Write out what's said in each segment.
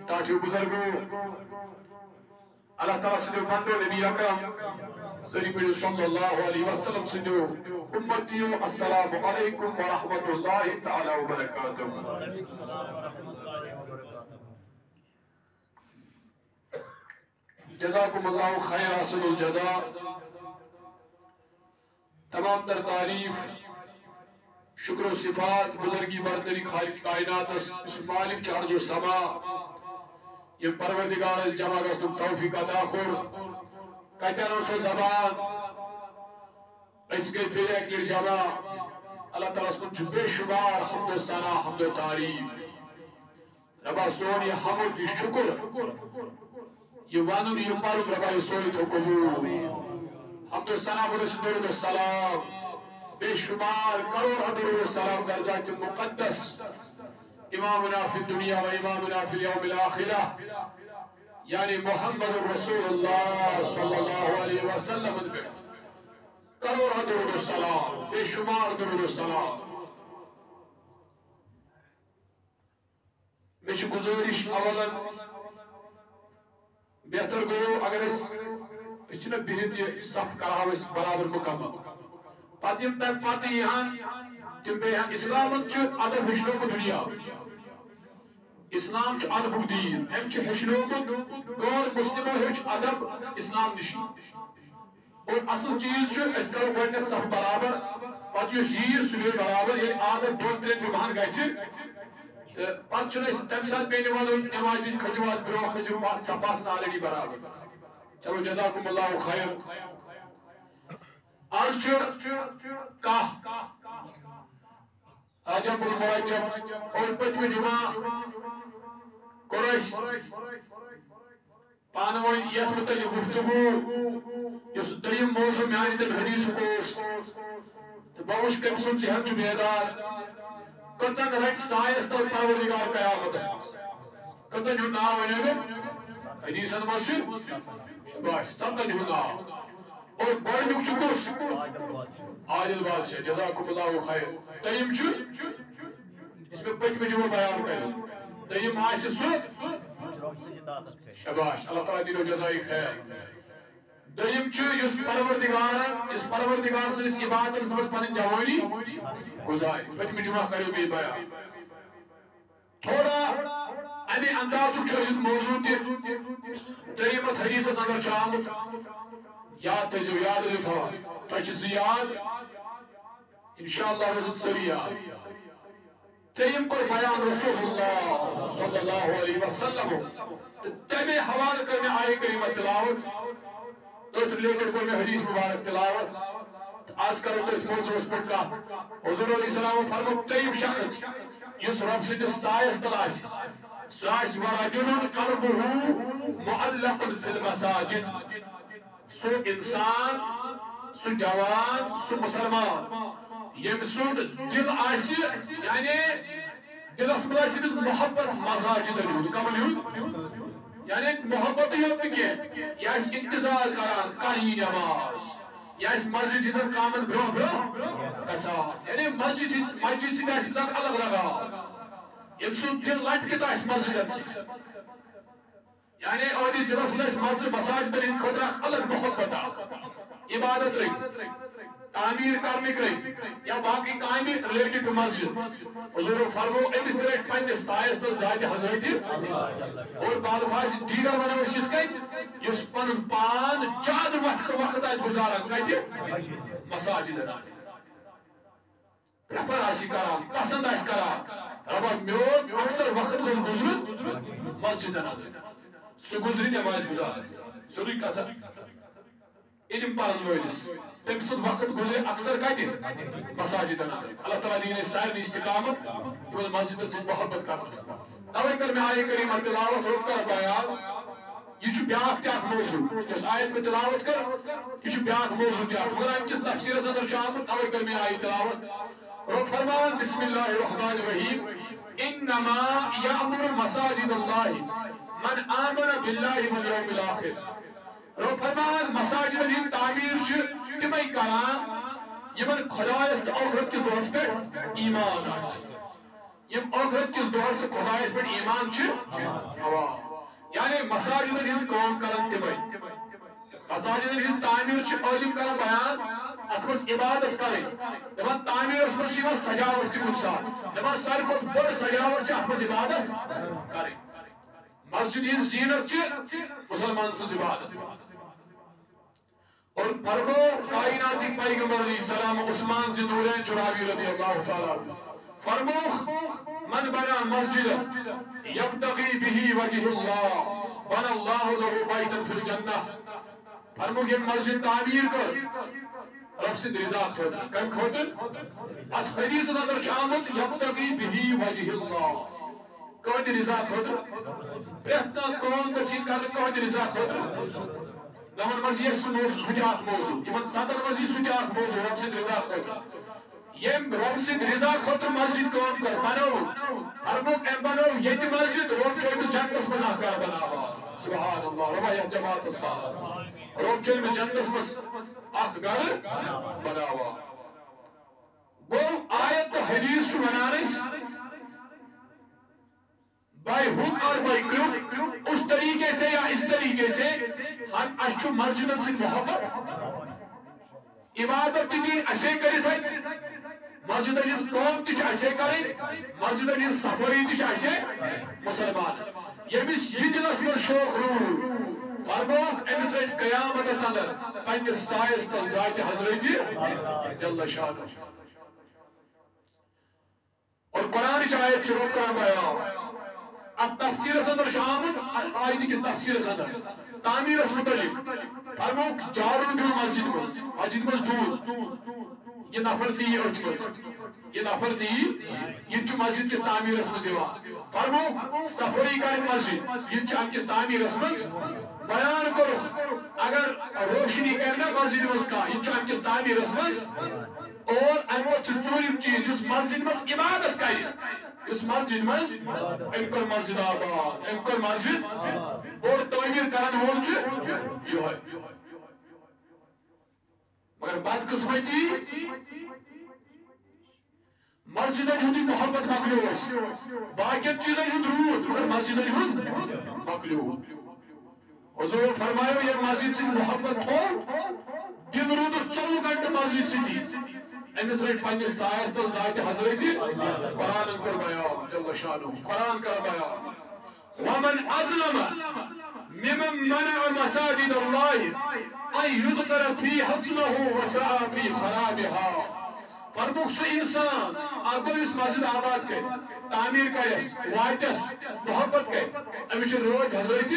ٹاٹھیو بزرگو اللہ تعالیٰ سنو بندو نبی اکرم سری پڑھو صلی اللہ علیہ وسلم سنو امتیو السلام علیکم ورحمت اللہ تعالی وبرکاتہ. جزاکم اللہ خیر حاصل الجزا. تمام تر تعریف شکر و صفات بزرگی برتری خالق کائنات اس مالک چارج و سما یہ پروردگار اس جمع گسنم توفیق عطا خور کہتیانو سو زبان اس کے بے اکلر جمع اللہ تعالیٰ اس کو بے شمار حمد و ثنا حمد و تعریف ربا سون یہ حمد یہ شکر یہ وانون یہ پارم ربا یہ سوئی تو قبول حمد و ثنا برس درود و سلام بے شمار کروڑ درود و سلام در ذات مقدس امامنا فی الدنیا و امامنا فی اليوم الاخرہ یعنی محمد رسول اللہ صلی اللہ علیہ وسلم کروڑ درود و سلام بے شمار درود و سلام. میں گزارش اولا بہتر گو اگر اس نے بہت یہ صف کراو اس برابر مکمل پتہ یم تک پتہ یہاں تم بیان اسلام چھ ادب ہشنو دنیا اسلام چھ ادب دین ام چھ ہشنو غیر مسلمو ہچ ادب اسلام نشی اور اصل چیز چھ اس کرو گۄڈنیٚتھ صف برابر پتہ یُس یی سُہ گٔے برابر ییٚلہِ عادت دۄن ترٛٮ۪ن جُمعہن گژھِ تہٕ پتہٕ چھُنہٕ أسۍ تمہِ ساتہٕ بیٚیہِ وَنُن نٮ۪مازِ کھٔسِو حظ برٛونٛہہ کھٔسِو صف آسن آلریڈی برابر. چلو جزاکم اللہ خیر. آج چھُ کاہ رجب المرجب اور پٔتمہِ جمعہ کوٚر اَسہِ پانہٕ ؤنۍ یتھ متعلق گفتگو یُس دوٚیِم موضوع میانہِ تمہِ حدیثُک اوس تہٕ بہٕ وٕچھِ کٔمۍ سُنٛد ذہن چھُ بیدار کٔژن رٹہِ سایس تل پروردگار قیامتس منٛز کٔژن ہُنٛد ناو ونیو مےٚ حدیثن منٛز چھُ شاباش 7 ہُنٛد ناو اور گۄڈنیُک چھُ کُس عادل بادشاہ جزاکم اللہ خیر. دوٚیِم چھُ یُس مےٚ پٔتمہِ جمعہ بیان کرِ دوٚیِم آسہِ سُہ شاباش اللہ تعالیٰ دِنو جزائی خیر. دوٚیِم چھُ یُس پروردگار سٕنٛدِس عبادتس منٛز پنٕنۍ جوٲنی گُزارِ پٔتمہِ جمعہ کریو بیٚیہِ بیان تھوڑا اَمہِ اندازُک چھُ أزیُک موضوع تہِ دوٚیِم اتھ حدیثس اندر چھُ آمُت یاد تھٲیزیو یاد ٲسِو تھاوان تۄہہِ چھِ سُہ یاد انشاءاللہ روزن سٲری یاد. ترٛیٚیِم کوٚر بیان رسول اللہ صلی اللہ علیہ وسلم تہٕ تَمے حوالہٕ کٔر مےٚ آیہِ کریٖمہ تلاوت تٔتھۍ رِلیٹڈ کوٚر مےٚ حدیث مبارک تلاوت تہٕ آز کرو تٔتھۍ موضوعس پٮ۪ٹھ کتھ. حضور علیہ السلام فرموو ترٛیٚیِم شخص یُس رۄب سٕنٛدِس سایس تل آسہِ سُہ آسہِ ورجلٌ قلبُهُ معلق فی المساجد. سُہ انسان سُہ جوان سُہ مسلمان یم سُنٛد دل آسہِ یعنی دلس منٛز آسہِ أمِس محبت مساجدن ہُنٛد کمن ہُنٛد یعنی محبت یوت نہٕ کینٛہہ یہِ آسہِ انتظار کران کر یی نٮ۪ماز یہِ آسہِ مسجد ہٕنٛزن کامن برٛونٛہہ برٛونٛہہ گژھان یعنی مسجد سۭتۍ آسہِ اِنسان الگ لگاو یم سُنٛد دل لٹکِتھ آسہِ مسجدن سۭتۍ یعنی اہدی دلس منٛز آسہِ مسجد مساجدن ہٕنٛدِ خٲطرٕ اکھ الگ محبت اکھ عبادت رٔنۍ تعمیٖر کرنٕکۍ رٔنۍ یا باقٕے کامہِ رِلیٹڈ ٹُو مسجد. حضورو فرموو أمِس تہِ رٹہِ پننِس سایس تل ذاتِ حضرتِ اور بعد آسہِ دیٖگر ونو أسۍ یِتھ کٔنۍ یُس پنُن پان زیادٕ وقت آسہِ گُزاران کتہِ مساجدن پریفر آسہِ کران پسند آسہِ کران ربا میون اکثر وقت گوٚژھ گُزرُن مسجدن اندر سُہ گُزرِ نٮ۪مازِ گُزارس سیوٚدُے کتھا علم پرن وٲلِس تٔمۍ سُنٛد وقت گُزرِ اکثر کتہِ مساجدن اندر. اللہ تعالیٰ دِیِن اَسہِ سارنٕے استقامت یِمن مسجدن سۭتۍ محبت کرنس. توے کٔر مےٚ آیہِ کریٖمہ تلاوت رۄب کر بیان یہ چھُ بیٛاکھ تہِ اکھ موضوع یۄس آیت مےٚ تلاوت کٔر یہ چھُ بیٛاکھ موضوع تہِ اکھ مگر امہِ کِس تفسیٖرس اندر چھُ آمُت توے کٔر مےٚ آیہِ تلاوت رۄب فرماوان بسم اللہ الرحمن الرحیم انما یأمر مساجد اللہ من آمن باللہ والیوم الآخر. رب فرمان مساجدن ہند تعمیر چھ تمے کران یمن خدایس تہٕ ٲخرت کِس دۄہس پٮ۪ٹھ ایمان آسہِ یم آخرت کس دہس تو خدایس پہ ایمان ہوا یعنی مساجدن ہز کام کرن تمے مساجدن ہز تعمیر عالم کران بیان ات مز عبادت کریں دپان تعمیرس مز سجاوٹ تہ کن سات دپان ساروی کھت بڑ سجاوٹ ات مز عبادت کریں مسجد ہز زینت مسلمان سز عبادت اور فرمو کائنات پیغمبر علیہ السلام عثمان ذی نورین چراوی رضی اللہ تعالی فرمو من بنا مسجد یبتغی به وجه اللہ بنا اللہ له بیتا فی الجنہ فرمو یہ مسجد تعمیر کر رب سے رضا خاطر کم خاطر ات حدیث اندر شامت یبتغی به وجه اللہ کہت رضا خاطر پرتنا کون گسی کر کہت رضا خاطر نمن مز یہ سجاک موضوع یمن صدر مز یہ سجاک موضوع رب سے رضا خاطر یم رب سے رضا خاطر مسجد کام کر بنو فرموک ام بنو یہ مسجد رب چوئی جنت مز کر بناوا سبحان اللہ رب یا جماعت الصالح رب چوئی جنت مز اخ گھر بناوا گو آیت تو حدیث چھ ونانس بائی حک اور بائی کروک اس طریقے سے یا اس طریقے سے ہم اشچو مسجدن سے محبت عبادت دی اسے کری تھا مسجدن اس قوم تیچ اسے کری مسجدن اس سفری تیچ اسے مسلمان یمیس یہ دلس میں شوق رو فرموک امس رج قیامت صدر پنج سائز تل ذات حضرت جل شانہ اور قرآن چاہے چروک کا بیان التفسیر صدر شامل آیت کس تفسیر صدر تعمیر اس متعلق فرموک جارو دیو مسجد مز دود یہ نفر دی یہ نفر دی یہ چو مسجد کس تعمیر اس مزیوا فرموک سفری کا مسجد یہ چو کس تعمیر اس مز بیان کرو اگر روشنی کرنا مسجد مز کا یہ چو کس تعمیر اس مز اور امت چویم چیز جس مسجد مز عبادت کا اس مسجد مز امکر مسجد آباد امکر مسجد اور تعمیر کرن وول چھ یہ ہے مگر بات قسمتی مسجد ہندی محبت مکلو باقی چیزیں ہند رود مگر مسجد ہند مکلو حضور فرمایا یہ مسجد سے محبت ہو دن رود 24 گھنٹے مسجد سے تھی امس رٹ پنس سایس تل ذات حضرت قرآن کر بیان جل شانہ قرآن کر بیان ومن اظلم ممن منع مساجد اللہ ان یذکر فیہا اسمہ وسعى فی خرابها فرموک سو انسان اگر اس مسجد آباد کے تعمیر کرس واتس محبت کے امچ روز حضرت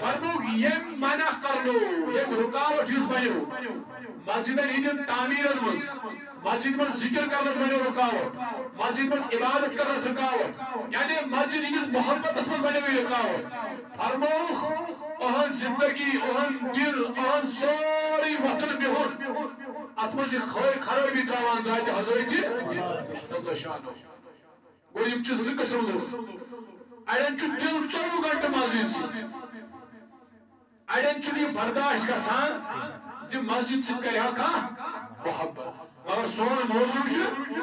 فرموک یم منع کرنو یم رکاوٹ یس بنو مسجدن ہندین تعمیرن مز مسجد مز ذکر کرنس بنو رکاوٹ مسجد مز عبادت کرنس رکاوٹ یعنی مسجد ہندس محبت مز بنو رکاوٹ فرموک اہن زندگی اہن دل اہن سوری وطن بہن ات مز خرابی تراوان ذات حضرت اللہ شانہ گو یم چھ زٕ قسم لوگ اڑین چھ دل 24 گھنٹے مسجد سی اڑین چھ یہ برداشت گژھان زِ مسجد سۭتۍ کرِ ہا کانٛہہ محبت مگر سون موضوع چھ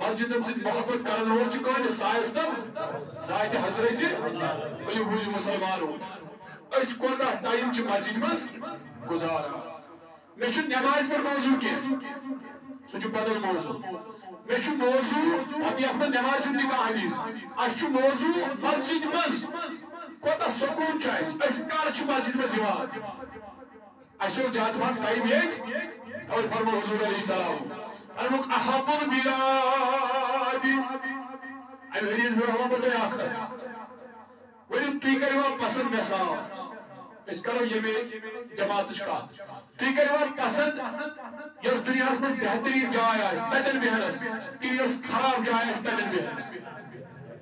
مسجدن سۭتۍ محبت کرن وول چھ کٲنٛسہِ سایس تل ذات حضرت ؤلِو بوٗزِو مسلمانو أسۍ کوتاہ ٹایم چھ مسجد مز گزاران مےٚ چھُ نماز پٮ۪ٹھ موضوع کینٛہہ سُہ چھُ بدل موضوع مےٚ چھُ موضوع پتہٕ یتھ منٛز نمازِ ہُنٛد تہِ کانٛہہ حدیث اَسہِ چھُ موضوع مسجد مز کوتاہ سکوٗن چھُ اَسہِ أسۍ کر چھِ مسجد مز یِوان اَسہِ اوس زیادٕ پہن ٹایم ییٚتہِ توے فرمو حضور علیہ السلام فرموک احب البلاد امہِ حدیث برونٛہہ ونہو بہٕ تۄہہِ اکھ کتھ ؤلِو تُہۍ کٔرِوا پسنٛد مےٚ سان أسۍ کرو ییٚمہِ جماعتٕچ کتھ تُہۍ کٔرِوا پسنٛد یۄس دُنیاہس منٛز بہتریٖن جاے آسہِ تتٮ۪ن بیہنس کِنہٕ یۄس خراب جاے آسہِ تتٮ۪ن بیہنس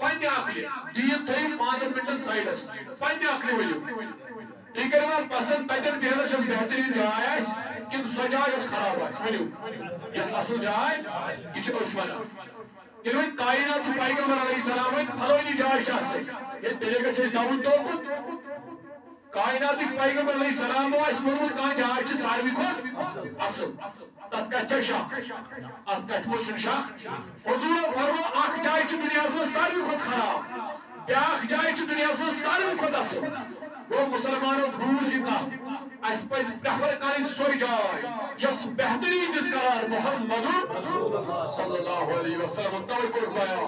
پننہِ عقلہِ دیٖن تھٲیِو 5 منٹن سایڈس پننہِ عقلہِ ؤنِو تُہۍ کٔرِوا پسنٛد تتٮ۪ن بیہنس یۄس بہتریٖن جاے آسہِ کِنہٕ سۄ جاے یۄس خراب آسہِ ؤنِو یۄس اصل جاے یہِ چھِ أسۍ ونان ییٚلہِ وۄنۍ کائنات پیغمبر علیہ السلام وۄنۍ فلٲنی جاے چھِ اصل ہے تیٚلے گژھِ اَسہِ دَوُن توکُن کائنات پیغمبر علیہ السلام اس مرمت کان جائے چھ ساروی کھوت اصل تت کت شاخ ات کت موسن شاخ حضور فرمو اخ جائے چھ دنیا میں ساروی کھوت خراب بیاکھ جائے چھ دنیا میں ساروی کھوت اصل وہ مسلمانوں بروز یہ اس پز پریفر کریں سوئی جائے یس بہترین جس قرار محمد صلی اللہ علیہ وسلم توقع بایا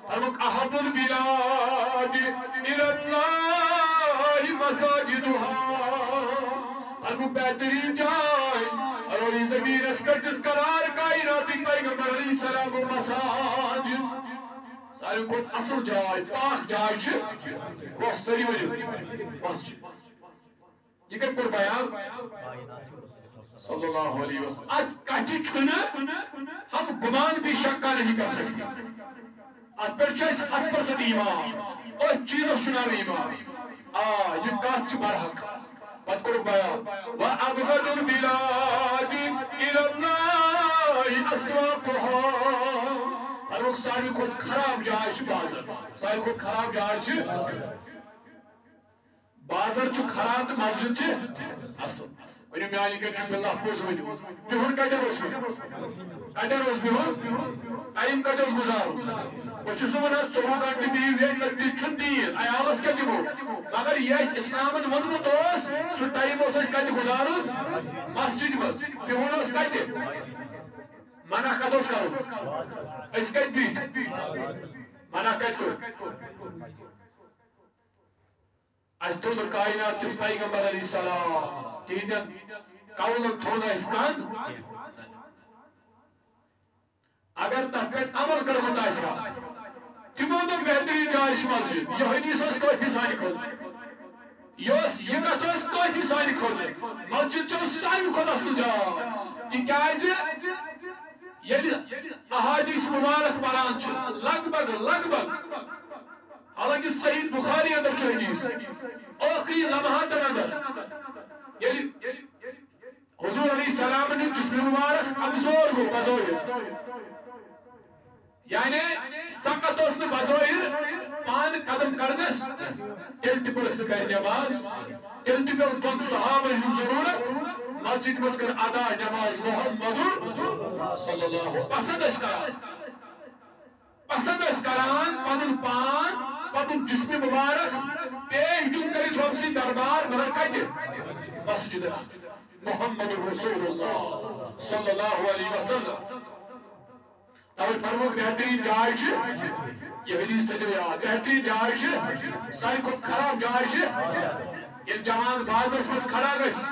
فرمک احب البلاد الى اللہ مساجدها فرمک بہترین جائے اور زمین اس کا جس قرار کائنات پیغمبر علیہ السلام و مساجد سارے کو اصل جائے پاک جائے چھ وہ سری وجہ مسجد یہ کہ کر بیان صلی اللہ علیہ وسلم آج کہتی چھنا ہم گمان بھی شکا نہیں کر سکتے آج پر چاہیے 100% ایمان اور چیزوں سناوی ایمان یہ کہت چھ برحق بات کر بیان وَأَبْغَدُ الْبِلَادِ إِلَى اللَّهِ أَسْوَاقُهَا ہر وقت ساری خود خراب جائے چھ بازر ساری خود خراب جائے چھ بازر چھ خراب تو مسجد چھ اصل ونیو میانی کہ چھ باللہ پوز ونیو بہن کجر اس میں کجر اس بہن ٹائم کجر اس گزارو وچھس نو وناس 4 گھنٹے بھی ویٹ لگتی چھن دیر ایالس کیا دیبو مگر یہ اسلامن ونمت اس سو ٹائم اس کتی گزارو مسجد بس بہن اس کتی منع کت اس کرو اس کت بیت منع کت کو اس تو کائنات کس پیغمبر علیہ السلام تیدن قولن تھونا اس کان اگر تحقیق عمل کرمت آئیس کا تیمو دو بہترین جائش مسجد یہ حدیث اس کوئی فیسانی کھول یہ کہت اس کوئی فیسانی کھول مسجد چو سائی کھول اصل جا کہ کیا ہے یہ احادیث مبارک بران چھو لگ بگ حالانکہ صحیح بخاری اندر چھو حدیث آخری لمحات اندر حضور علیہ السلام نے جسم مبارک کمزور ہو بظاہر یعنی سقط اس نے بظاہر پان قدم کردس تیل تی پڑھت کر نماز تیل تی پر دون صحابہ ہم ضرورت مسجد مسکر ادا نماز محمد صلی اللہ علیہ وسلم پسند اس کران پانن پان پتن جسم مبارک تیج دن کری روسی دربار مگر کہتے مسجد محمد رسول اللہ صلی اللہ علیہ وسلم اور فرمو بہترین جائے چھ یہ حدیث تجریات بہترین جائے چھ سائی خود خراب جائے چھ یہ جوان بازرس مز کھڑا گئس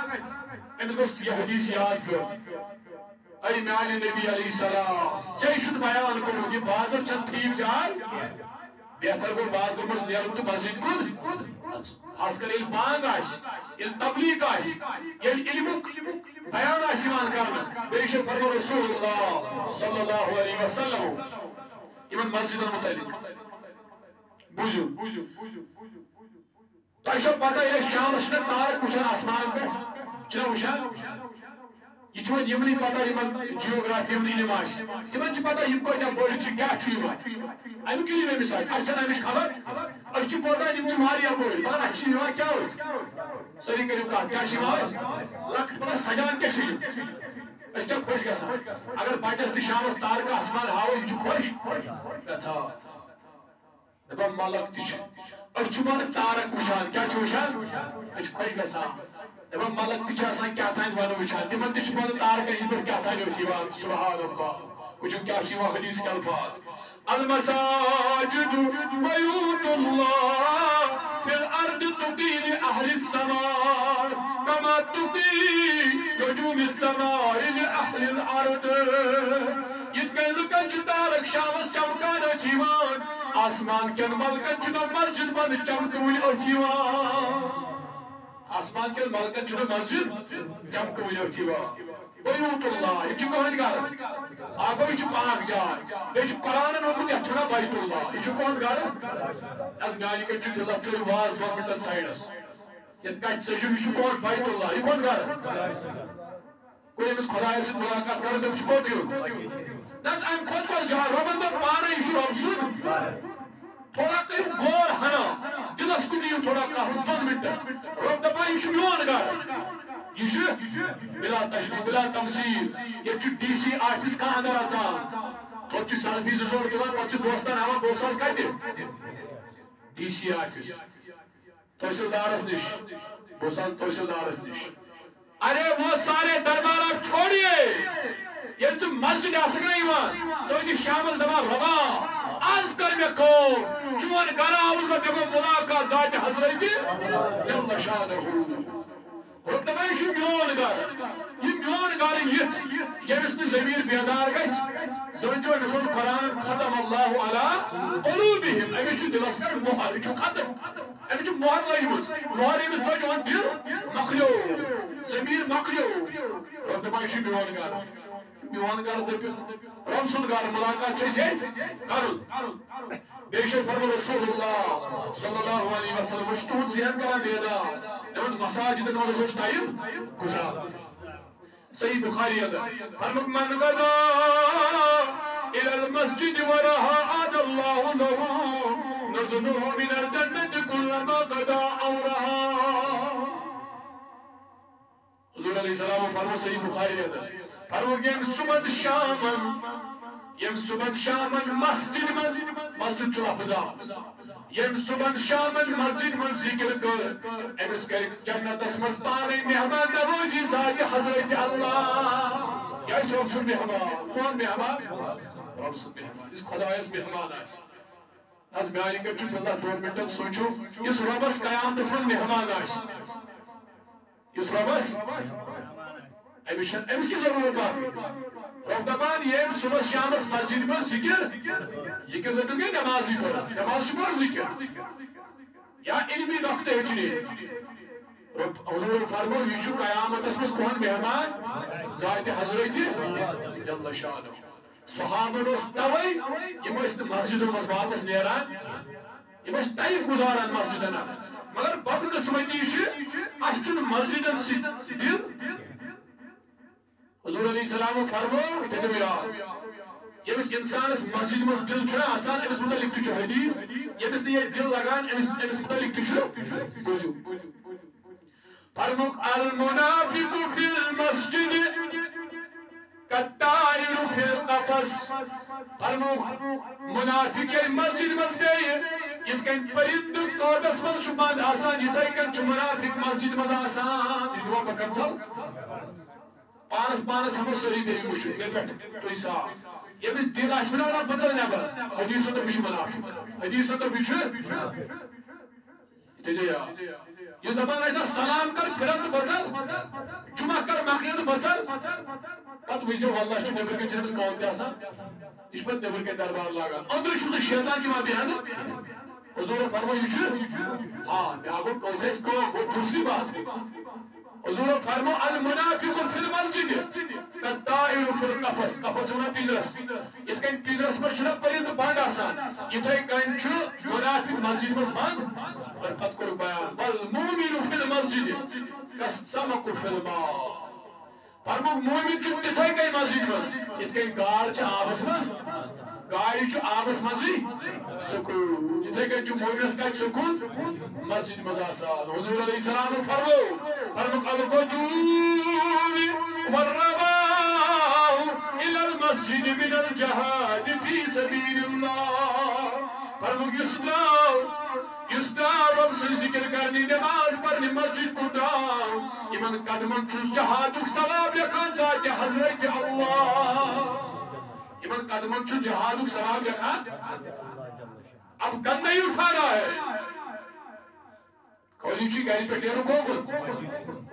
امس گوست یہ حدیث یاد کر ای میانی نبی علیہ السلام چاہی شد بیان کرو یہ بازر چند ٹھیک جائے بہتر کو بازر مز نیرم تو مسجد کن خاص کر بانگ آئیس تبلیغ آئیس علمک بیان آئیسیمان کرنا بیشت فرمو رسول اللہ صلی اللہ علیہ وسلم ایمان مسجد المتعلق بوجو تو ایشو پتا یہ شام شنت تارک کشن آسمان پر چنا وشان یہ چھوڑ یمنی پتا یمن جیوگرافی یمنی نماش یمن چھ پتا یم کوئی نہ بولی چھ کیا چھو یمن ایم کلی میں مثال اچھا نمیش خبر اچھ پتا یم چھ ماریا بولی مگر اچھی نوا کیا ہوئی سری کریو کہا کیا شیوار لکھ پتا سجان کے شیو اس چا خوش گسا اگر بچس تی شامس تار کا اسمان ہاو یہ چھ خوش گسا دبا مالک تی چھ اچھ مان تارک وشان کیا چھ وشان اچھ خوش گسا دبا مالک تی چھ آسان کیا تھائن وانو وشان تیمان تی چھ مان تارک یہ پر کیا تھائن وچیوان سبحان اللہ وچھو کیا شیوان حدیث کے الفاظ المساجد بیوت اللہ فی الارض تقی لأہل السماء کما تقی نجوم السماء لأہل الارض یتکن لکن چھ تارک شامس چمکان اچیوان آسمان کن ملکن چھ مسجد بند چمکوی اچیوان آسمان کن ملکن چھ مسجد چمکوی اچیوان بیوت اللہ یہ چھو کون گار آگو یہ چھو پاک جائے یہ چھو قرآن نومت یہ چھونا بیت اللہ یہ چھو کون گار از میانی کے چھو دلہ تری واز باکتن سائنس یہ کچھ سجو یہ چھو کون بیت اللہ یہ کون گار کوئی امس خدای سے ملاقات کرو تو چھو کون دیو ناز ایم خود کو جائے رومن میں پانا یہ چھو رب سن تھوڑا کہیں گور ہنا دلس کو دیو تھوڑا کہا 2 منٹ رب دبا یہ میون گھر یہ بلا تشبیہ بلا تمثیل یہ ڈی سی آفس کا اندر اچان تو سیلفی زور دان پہ دوستان ہاں بوساس کتہ ڈی سی آفس تحصیلدارس نش بوساس تحصیلدارس نش ارے وہ سارے دربار چھوڑیے یہ مسجد ثی شامل دپان ربا آز کر مے چون گھر آؤس بہ مے گو ملاقات ذات حضرت جل شانہ دپان یہ میون گھر یہ میون گھر یت یمس نہ ضمیر بیدار گژھِ سوچو أمس ووٚن قرآن ختم اللہ علی قلوبہم أمس دلس پٮ۪ٹھ مہر یہ ختم أمس مہر لٔجمٕژ مہر أمس لٔج وۄنۍ دل مۄکلیو ضمیر مۄکلیو رب دپان یہ میون گھر میون گھر دٔپِتھ رب سُنٛد گھر ملاقات چھِ أسۍ ییٚتہِ کرُن بیٚیہِ چھُ فرموو رسول اللہ صلی اللہ علیہ وسلم وۄنۍ چھُ تُہُنٛد ذہن کران بیدار دپان مساجدن منٛز اوس ٹایم گُزاران صحیح بخاری فرموو من غدا إلى المسجد ورها عاد الله له نزله من الجنة كلما غدا أورها حضور علیہ السلام فرموو صحیح بخاری فرموو یم صبح شامن مسجد مسجد چھ لفظ یم صبح شامن مسجد من ذکر کر امس کر جنتس مز پانے مہمان نوازی ذات حضرت اللہ یا اس رب سن مہمان کون مہمان رب سن مہمان اس خدایس مہمان آس آج میانی کب چون اللہ 2 منٹن سوچو اس ربس قیامتس مز مہمان آس اس ربس امس کی ضرورت باقی رب دپان یم صبح شامس مسجد من ذکر لگو گے نمازی پر نماز شمار ذکر یا علمی نقطہ ہچنے رب حضور فرمو یہ قیامت مز کون مہمان ذات حضرت جل شانہ صحابہ توے یم مسجدوں مز واپس نیران یم ٹائم گزاران مسجدن مگر بدقسمتی اس مسجدن ست دل حضور علیہ السلام فرمو یمس انسانس مسجد مز دل آسان امس متعلق تہ حدیث یمس نہ دل لگان امس متعلق تہ بوزو فرموک المنافق فی المسجد کالطائر فی القفص فرموک منافق مسجد مز گئے یت کن پرند قودس مز بند آسان یتھے کن منافق مسجد مز آسان یہ دعا بکر چل پانس ہم سوری دے وچھو مے پٹ تو صاف یمس دل آس نا بچل نبر حدیث تو بچ منافق حدیث تو بچ یہ دپان سلام کر پھرن تو بچل جمعہ کر مکلے تو بچل پتہ وچھو واللہ چھ نبر کن چھ قوم تہ آسان یہ پتہ نبر کن دربار لاگان اندر چھ شیطان کی بیان حضور فرمایا یہ ہاں بیاگو کوسس کو وہ دوسری بات ہے حضور فرمو المنافق فی المسجد کالطائر فی القفص قفص ہونا پیدرس یت کن پیدرس مز چھنا پرند بند آسان یتھے کن چھ منافق مسجد مز بند پتہ کور بیان والمؤمن فی المسجد کالسمک فی الماء فرمو مومن چھ تتھے کن مسجد مز یت کن گاڑ چھ آبس مز گاڑی چھ آبس مزی سکون یتھے کن چھ مومنس کت سکون مسجد مز آسان حضور علیہ السلام فرمو القدوم والرباء الى المسجد من الجهاد في سبيل الله فرمو یسداو رب سے ذکر کرنی نماز پڑھنی مسجد کو داو یمن قدمن چھ جہاد ثواب لکھان ذات حضرت اللہ یمن قدمن چھ جہاد ثواب لکھان اب گن نہیں اٹھانا ہے خدیج گھر پہ نیرو کوکن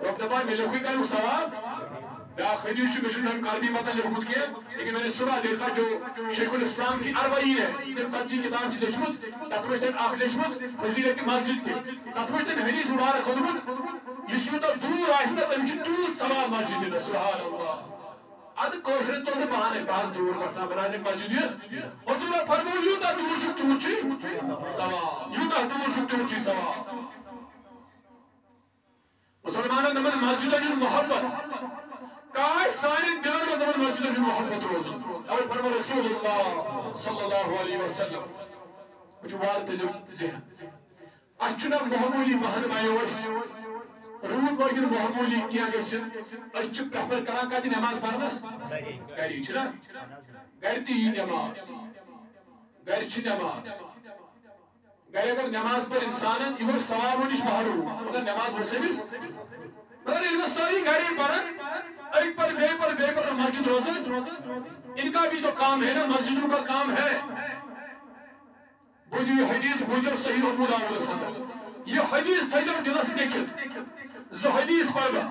رب دپان میں لکھوئی کروں ثواب یا خدیج مشن ہم کاربی مطلب لکھمت کیا لیکن میں نے سنا دیکھا جو شیخ الاسلام کی 40 ہے تم سچی کتاب سے لکھمت تت مجھ تم اخ لکھمت فضیلت مسجد تھی تت مجھ تم حدیث مبارک خدمت یہ یوتہ دور آسہ تم تیوت ثواب مسجد سبحان اللہ اد کوشر چل بہانے بعض دور بسان بنازم مسجد حضور فرمو یوتہ دور چھ تیوت ثواب یوتہ دور چھ تیوت ثواب مسلمانوں نے مسجد محبت کاش سارے دلوں میں زمن مسجد محبت روزن اور فرما رسول اللہ صلی اللہ علیہ وسلم مجھے وارد ذہن اچھنا معمولی مہن مایوس روٗد لٲگِن معموٗلی کینٛہہ گٔژھِتھ أسۍ چھِ پرٛٮ۪فر کران کتہِ نٮ۪ماز پرنس گری چھُنا گرِ تہِ یی نٮ۪ماز گرِ چھِ نٮ۪ماز گرِ اگر نٮ۪ماز پٔر اِنسانن یہِ گوٚو ثوابو نِش محروٗم مگر نٮ۪ماز ؤژھ أمِس مگر ییٚلہِ وۄنۍ سٲری گرے پرن أکۍ پر بیٚیہِ پر مسجد روزن ان کا بھی تو کام ہے نا مسجدوں کا کام ہے بوٗزِو حدیث بوٗزِو صحیح ابو داؤدس اندر یہ حدیث تھٲیزیو دلس لیکھِتھ زٕ حدیث پر بہٕ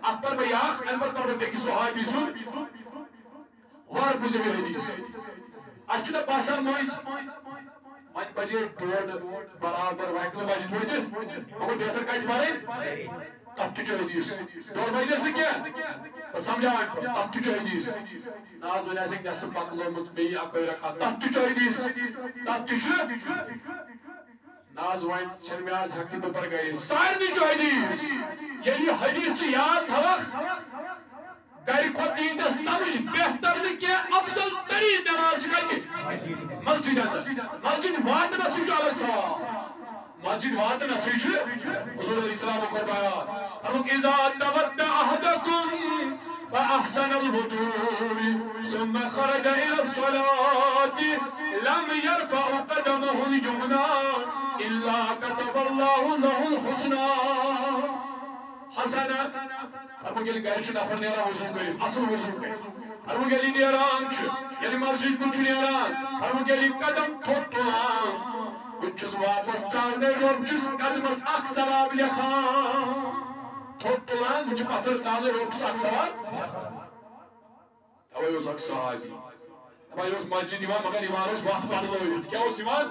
اکھ پر بہٕ اکھ امہِ پتہٕ پر بہٕ بیٚکِس صحابی سُنٛد وارٕ بوٗزِو یہِ حدیث اَسہِ چھُنہ باسان مٔنٛزۍ وۄنۍ بجے 2:30 برابر وۄنۍ ہٮ۪کہِ نہٕ مسجد وٲتِتھ مگر بہتر کتہِ پرٕنۍ تتھ تہِ چھُ حدیث 2 بجنس نہٕ کینٛہہ بہٕ سمجھاوان تتھ تہِ چھُ حدیث نہ حظ وۄنۍ آسٮ۪کھ نٮ۪صف مۄکلٲومٕژ بیٚیہِ اکٲے رکعت تتھ تہِ چھُ حدیث تتھ تہِ چھُ نہ حظ وۄنۍ چھنہٕ مےٚ آز ہٮ۪کتھٕے بہٕ پرٕ گرِ سارنٕے چھُ حدیث ییٚلہِ یہِ حدیث ژٕ یاد تھاوکھ گرِ کھۄتہٕ یی ژےٚ سمجھ بہتر نہٕ کینٛہہ افضل تریٖن نٮ۪ماز چھِ کتہِ مسجد اندر مسجد واتنس چھُ الگ ثواب مسجد واتنس چھُ حضور علیہ السلام کوٚر بیان فرموُکھ اذا تودع احدكم فاحسن الوضوء ثم خرج الى الصلاة لم يرفع قدمه اليمنى الا كتب الله له الحسنى حسنة فرموُکھ ییٚلہِ گرِ چھُ نفر نیران وضوٗ کٔرِتھ اصل وضوٗ کٔرِتھ فرموُکھ ییٚلہِ یہِ نیران چھُ ییٚلہِ مسجد کُن چھُ نیران فرموُکھ ییٚلہِ یہِ قدم تھوٚد تُلان بہٕ چھُس واپس ترٛاونے رۄب چھُس قدمس اکھ ثواب لیکھان تھوٚد تُلان بہٕ چھُ پتھر ترٛاونے رۄب چھُس اکھ ثواب توے اوس اکھ صحابی دپان یہِ اوس مسجد یِوان مگر یِوان اوس وتھ بدلٲوِتھ کیٛاہ اوس یِوان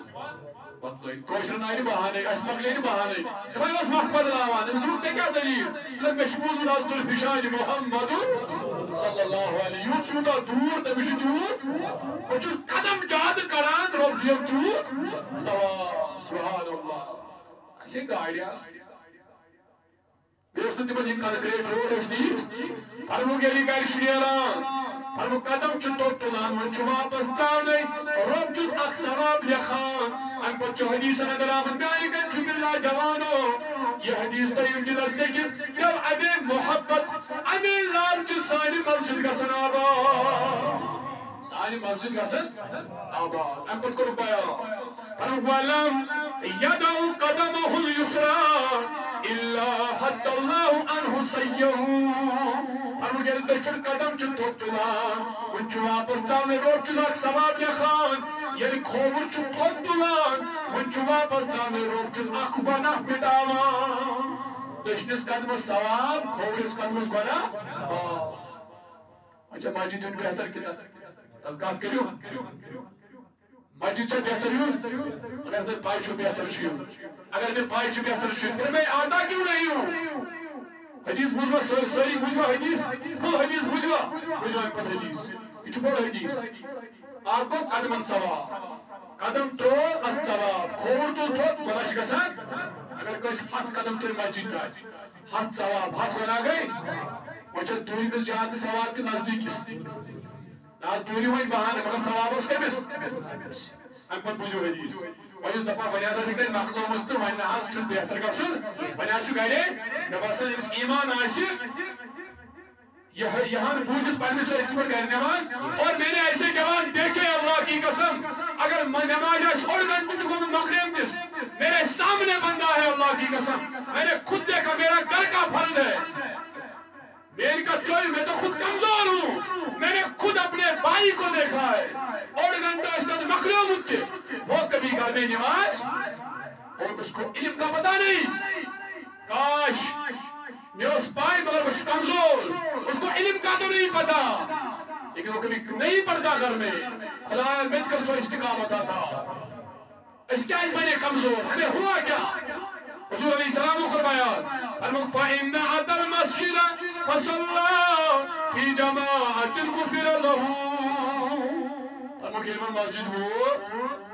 بدلٲوِتھ کٲشرٮ۪ن آیہِ نہٕ بہانَے اَسہِ مۄکلے نہٕ بہانَے دپان یہِ اوس وتھ بدلاوان أمِس دوٚپُکھ ژےٚ کیٛاہ دٔلیٖل دوٚپُکھ مےٚ چھُ بوٗزمُت آز تُل فِشانہِ محمد صلی اللہ علیہ یوٗت چھُوتاہ دوٗر تٔمِس چھُ تیوٗت بہٕ چھُس قدم زیادٕ کران رۄب دِیَم تیوٗت ثواب سبحان اللہ اَسے گاڑِ آسہٕ بیٚیہِ اوس نہٕ تِمن یہِ کنکریٹ روڈ ٲسۍ نہٕ یِتھ فرموُکھ ییٚلہِ یہِ گرِ چھُ نیران فرموُکھ قدم چھُ توٚت تُلان وۄنۍ چھُ واپس ترٛاونے رۄب چھُس اکھ ثواب لیکھان امہِ پتہٕ چھُ حدیثن اندر آمُت میانہِ کَنہِ چھُ بِاللہ جوانو یہِ حدیث تھٲیِو دِلس لیکھِتھ مےٚ امے محبت امے لال چھِ سانہِ مسجد گژھن آباد سانہِ مسجد گژھن آباد امہِ پتہٕ کوٚرُکھ بیان فرموُکھ ولم يدع قدمه اليسرى الا حد الله عنه سيئه فرموُکھ ییٚلہِ دٔچھُن قدم چھُ تھوٚد تُلان وۄنۍ چھُ واپس ترٛاونے رۄب چھُس اکھ ثواب لیکھان ییٚلہِ کھووُر چھُ تھوٚد تُلان وۄنۍ چھُ واپس ترٛاونے رۄب چھُس اکھ گۄناہ مٹاوان دٔچھنِس قدمس ثواب کھوورِس قدمس گۄناہ اچھا مسجد ہُنٛد بہتر کِنہٕ تس کتھ کٔرِو مسجد چھا بہتر یُن اگر تۄہہِ پاے چھو بہتر چھُ یُن اگر مےٚ پاے چھِ بہتر چھُ یُن پھر میں آتا کیوں نہیں ہوں حدیث بوٗزوا سٲری بوٗزوا حدیث فُل حدیث بوٗزوا بوٗزوا امہِ پتہٕ حدیث یہِ چھُ بوٚڑ حدیث اکھ گوٚو قدمن ثواب قدم ترٛوو اتھ ثواب کھووُر تُل تھوٚد گۄناہ چھُ گژھان اگر کٲنٛسہِ 100 قدم تُلۍ مسجد تانۍ 100 ثواب 100 گۄناہ گٔے وۄنۍ چھِ دوٗرمِس جان تہِ ثواب تہِ نزدیٖکِس نہ حظ دوٗرِو وۄنۍ بہانہٕ مگر ثواب اوس کٔمِس امہِ پتہٕ بوٗزِو حدیث وۄنۍ یُس دپان وۄنۍ حظ آسٮ۪کھ نہٕ مۄکلٲومٕژ تہٕ وۄنۍ نہ حظ چھُنہٕ بہتر گژھُن وۄنۍ حظ چھُ گرے مےٚ باسان ییٚمِس ایمان آسہِ یہ ہن بوٗزِتھ پننِس أسۍ پٲٹھۍ گرِ نٮ۪ماز اور میں نے ایسے جوان دیکھے اللہ کی قسم اگر نماز آسہِ 1 گھنٹہٕ تہِ گوٚمُت مۄکلیمتِس میرے سامنے بندہ ہے اللہ کی قسم میں نے خود دیکھا میرا گھر کا فرد ہے میری کا کوئی میں تو خود کمزور ہوں میں نے خود اپنے بھائی کو دیکھا ہے 1 گھنٹہ اس نے مخلومت تھے وہ کبھی گھر میں نماز اور اس کو علم کا پتہ نہیں کاش میں اس پائے مگر اس کمزور اس کو علم کا تو نہیں پتا لیکن وہ کبھی نہیں پڑھتا گھر میں خدا مت کر سو استقامت آتا اس کیا اس میں نے کمزور ہمیں ہوا کیا حضور علیہ السلام کو فرمایا فرموک فَإِنَّ عَدَ الْمَسْجِدَ فَصَلَّى فِي جَمَاعَةٍ غُفِرَ لَهُ فرموک علم مسجد ووت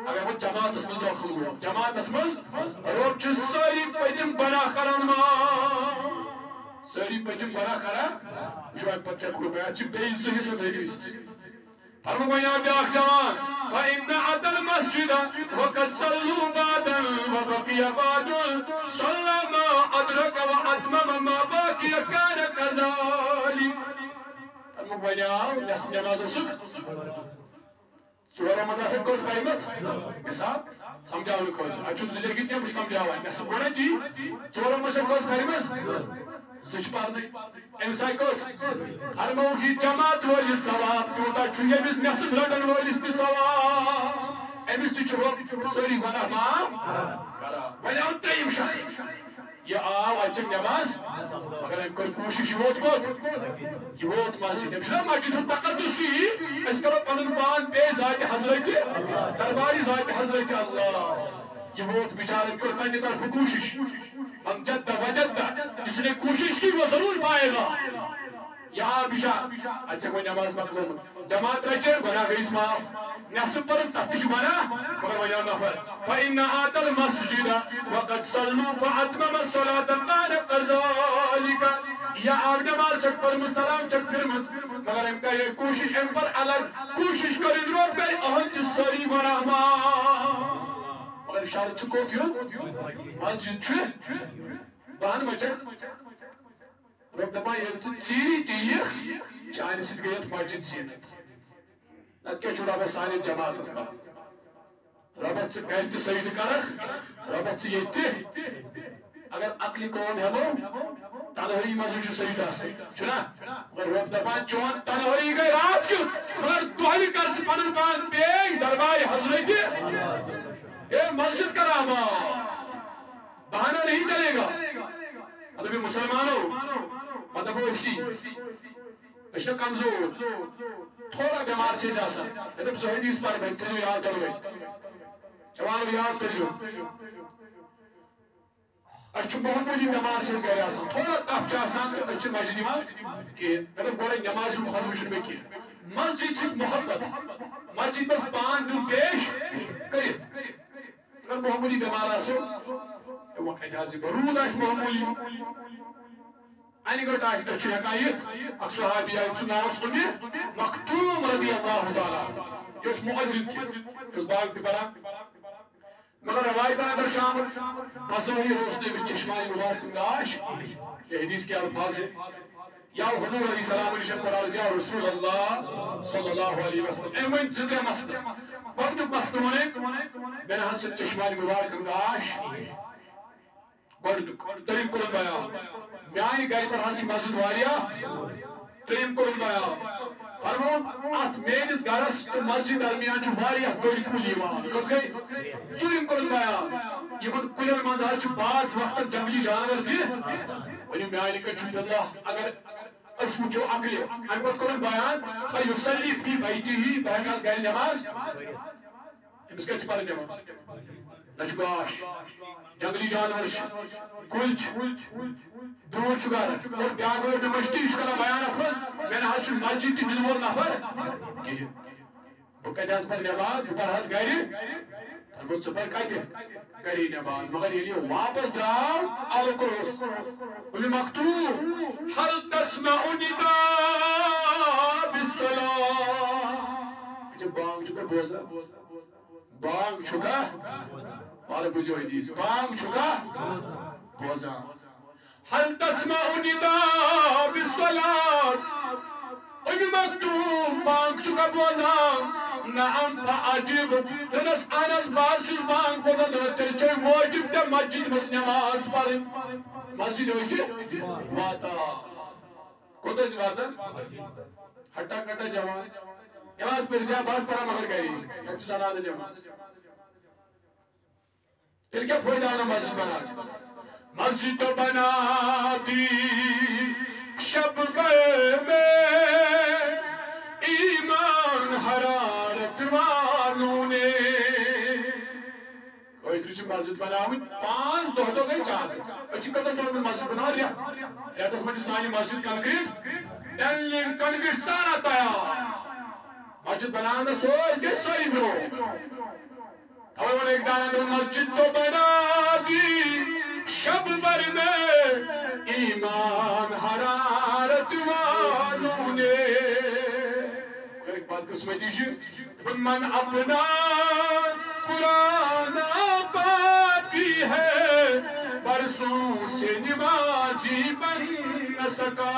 اگر وہ جماعت اس مز داخل ہوا جماعت اس مز رب چھُ ساری پٔتِم گۄناہ کران معاف ساری پٔتِم گۄناہ کران جو اَمہِ پتہٕ کیٛاہ کوٚر بیان چھِ بیٚیہِ 2 حِصہٕ حدیث فرموک وۄنۍ آو بیٛاکھ جوان فَإِنَّ عَدَ الْمَسْجِدَ وَقَدْ صَلُّوا بَعْدًا وَبَقِيَ بَعْدٌ صَلَّى مَا أَدْرَكَ وَأَتْمَمَ بنیاو نصف نماز اسک ژورو مز آسن کس پرمت مثال سمجھاؤن خاطر اتھ چھ لیکھت کیا بہ سمجھاوان نصف گوٚو نا جی ژورو مز کس پرمت سہ پرن امس آئی کس فرمو یہ جماعت ولس ثواب تیوتاہ چھ یمس نصف رٹن ولس تہ ثواب امس تہ ساری گناہ معاف کران وۄنۍ آو ترٛیٚیِم شخص یہ آو اتھ نماز مگر ام کر کوشش یہ ووت کوت یہ ووت مسجد ام چھنا مسجد تقدس اس کرو پنن پان پے ذات حضرت دربار ذات حضرت اللہ یہ ووت بیچارہ کر پنہ طرف کوشش من جد وجد جس نے کوشش کی وہ ضرور پائے گا یہاں بشار اچھا کوئی نماز مقلوم جماعت رچے گناہ گئیس معاف نصف پر تفتش گناہ مگر وجہ نفر فَإِنَّ آتَ الْمَسْجِدَ وَقَدْ صَلُّوا فَأَتْمَمَ الصَّلَاةَ قَالَ كَذَلِكَ یا آگ نماز چک پر مسلام چک فرمت مگر ام کا یہ کوشش ام پر الگ کوشش کریں روب کر اہد ساری گناہ معاف مگر اشارت چکو تھیو مسجد چھو بہن مچن رب دپان ییٚلہِ ژٕ ژیٖری تیٖکھ چانہِ سۭتۍ گٔیَتھ مسجد زیٖنتھ نتہٕ کیٛاہ چھُ رۄبس سانہِ جماعتن کرُن رۄبس ژٕ گرِ تہِ سجدٕ کرکھ رۄبس ژٕ ییٚتہِ تہِ اگر عقلہِ کٲم ہٮ۪مو تنہٲیی منٛزٕے چھُ سجدٕ آسان چھُنا مگر رۄب دپان چون تنہٲیی گٔے رات کیُتھ مگر دۄہلہِ کر ژٕ پنُن پان پے دربارِ حضرتِ اے مسجد کر آباد بہانہ نہیں چلے گا مطلب یہ مسلمانوں مطلب اسی اشنا کمزور تھوڑا بیمار چیز آسان مطلب زہدیس پر میں تجھو یاد کرو گئی جوانو یاد تجھو اچھو محمولی بیمار چیز گئے آسان تھوڑا تف چاہسان تو اچھو مسجد ایمان کہ مطلب گوڑے نماز مخدم شروع میں کی مسجد سے محبت مسجد بس پان دن پیش کریت اگر محمولی بیمار آسو وقت جازی برود آس محمولی اینی گوٹ آس کچھ حقائیت اک صحابی آئی سو ناو سنی مختوم رضی اللہ تعالیٰ یہ اس مؤذن کی اس باغ دی برا مگر روایت اندر شامل بظاہر حسن بس چشمائی مبارک گاش یہ حدیث کے الفاظ ہے یا حضور علیہ السلام علیہ وسلم یا رسول اللہ صلی اللہ علیہ وسلم اے وین زندہ مسئلہ قبل مسئلہ ہونے میں نے حضرت چشمائی مبارک گاش تریم کرن بیان میانی گھر پر حضرت مسجد واریا تریم کرن بیان فرمون ات مینس گھرس تو مسجد درمیان چھو واریا گڑی کلی وان کس گئی تریم کرن بیان یہ من کلر منظر چھو بعض وقت جنگلی جانور دی ونی میانی کچھ اللہ اگر اس وچو عقلی اگر کرن بیان فیصلی فی بیتی ہی بہناس گھر نماز امس کچھ پر نماز نشگاش جنگلی جانور کلچ دور چکار اور بیاگر نمشتی اشکالا بیان افرز میں نے حضر مسجد کی دنور نفر بکت از پر نماز بپر حض گئی ترمز سپر کہتے کری نماز مگر یہ لیے واپس دراؤ آو کروس انہی مکتوب حل تسمع نداء بالصلاة جب بانگ چکا بوزا بانگ چکا مارا بجو حدیث بانگ چکا بوزا هل تسمع نداء بالصلاة ان مکتوب بانگ چکا بوزا نعم فعجب لنس انس بارشز بانگ بوزا لنس تلچے موجب تا مسجد بس نماز پر مسجد ہوئی واتا کتا سی واتا ہٹا کٹا جوان نماز پر زیادہ باز پڑا مگر کری یک سنا دے نماز پھر کیا فائدہ ہونا مسجد بنا مسجد تو بنا دی شب میں ایمان حرارت والوں نے کوئی اس لیے مسجد بنا ہوئی 5 دو تو گئی 4 اچھی قسم دور میں مسجد بنا رہا اس میں سانی مسجد کنکریٹ ڈنلنگ کنکریٹ سارا تیار مسجد بنانا سوچ کے صحیح برو اور ایک دانا دو مسجد تو بنا دی شب بر میں ایمان حرارت والوں نے ایک بات قسمتی شو من اپنا پرانا پاتی ہے برسوں سے نمازی بن نہ سکا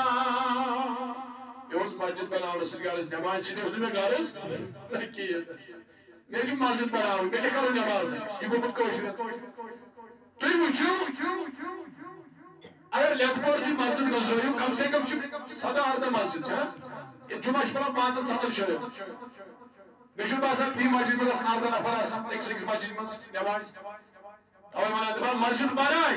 Yavuz masjid banavası garız. Nemazi çiğniyorsun mu garız? Ki. Ne ki masjid banavı? Beni kalın namazı. Yıkımut koşun. Duymucu. Eğer Letpor bir masjid gazırıyor, kam se kam şu sada arda masjid canım. Cumaş falan bazı satır şöyle. Meşhur bazen bir masjid bazı arda nafar asam. Eksik masjid namaz. Ama bana masjid banay.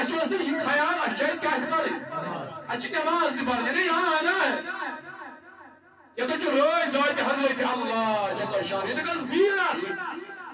aşağıda bir khayal aşağıya kaçmalı. Açık namaz dibar ne ya ana. Ya da çoğu zayıf Hazreti Allah Celle Şanı ne kız bir asıl.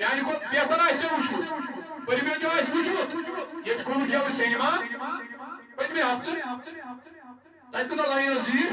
yani ko beter açtı uçmut. Böyle bir video açtı uçmut. Yet konu ki abi sinema. Böyle bir hafta. Tayyip da layın azir.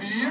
bir.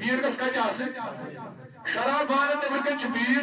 bir kas kaç asıl. Şarap bağırında bir kaç bir.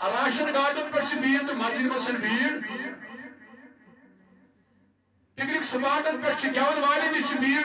Alaşın garden başı bir. Masjidin başı bir. Piknik spot'ın başı gavur valinin için bir.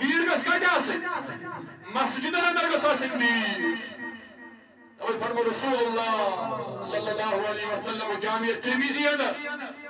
Bir kas kaç asıl. Masjidin andar kas asıl bir. Tabi farmo Resulullah sallallahu aleyhi ve sellem o camiye Tirmiziye'de.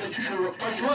ne şu taşwa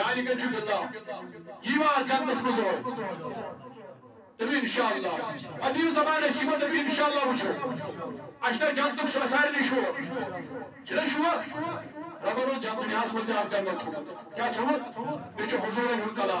yani que billah yiva jannas muzor tabi inşallah adim zaman eşime tabi inşallah uçur aşlar jantuk sasarli şu çile şu Rabbim can dünyası mızdı ab cennet kya çumut beço huzura hülkala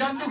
jantuk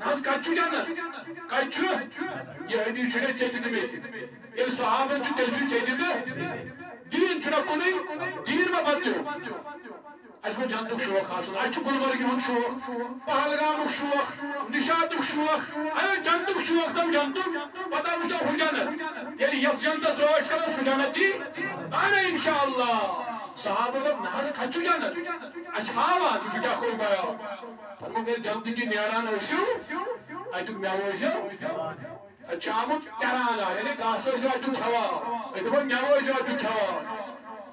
Naz kaççı cennet? Kaççı? Yahudi şöyle çekti miydi? El sahaben şu telcü çekti. Din şuna konuyu, din mi batıyor? Açma canlık şu vakasın. Açık kulvarı gibi şu vak. Pahalgamık şu vak. Nişadık şu vak. Ay canlık şu vaktan canlık. Vada uca hu cennet. Yani yapacağında savaş kalan su cenneti. Ana inşallah. Sahabeler naz kaççı cennet? Ashab şu kya kurbaya. Mungkin jantu ki niyaran olsun, aytuk nyawo olsun, çamut carana, yani gasır olsun aytuk çava, itu pun nyawo olsun aytuk çava,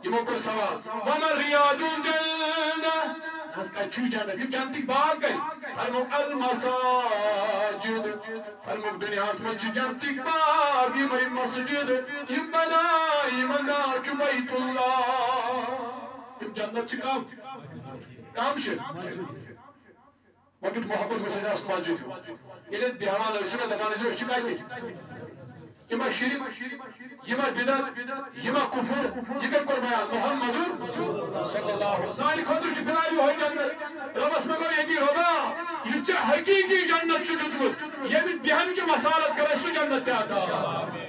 yemokor sava. Bana riyadul cennah, nas kaçu cennet, hep jantik bağ gay, parmuk al masajid, parmuk dünyas maçı jantik bağ, yemay masjid, yemana çubaytullah, hep cennet çıkam, kamşı. Vakit muhabbet meselesi masjid. Yine biharan ölsüne de kanıcı çıkartır. Yema şirk, yema bidat, yema kufur, yıkıp kurmayan Muhammedun sallallahu aleyhi ve sellem. Zalik hadır şu finali o cennet. Rabasma göre yedi roba. Yüce hakiki cennet şu tutulur. Yemin bihan ki masalat kare su cennette ata.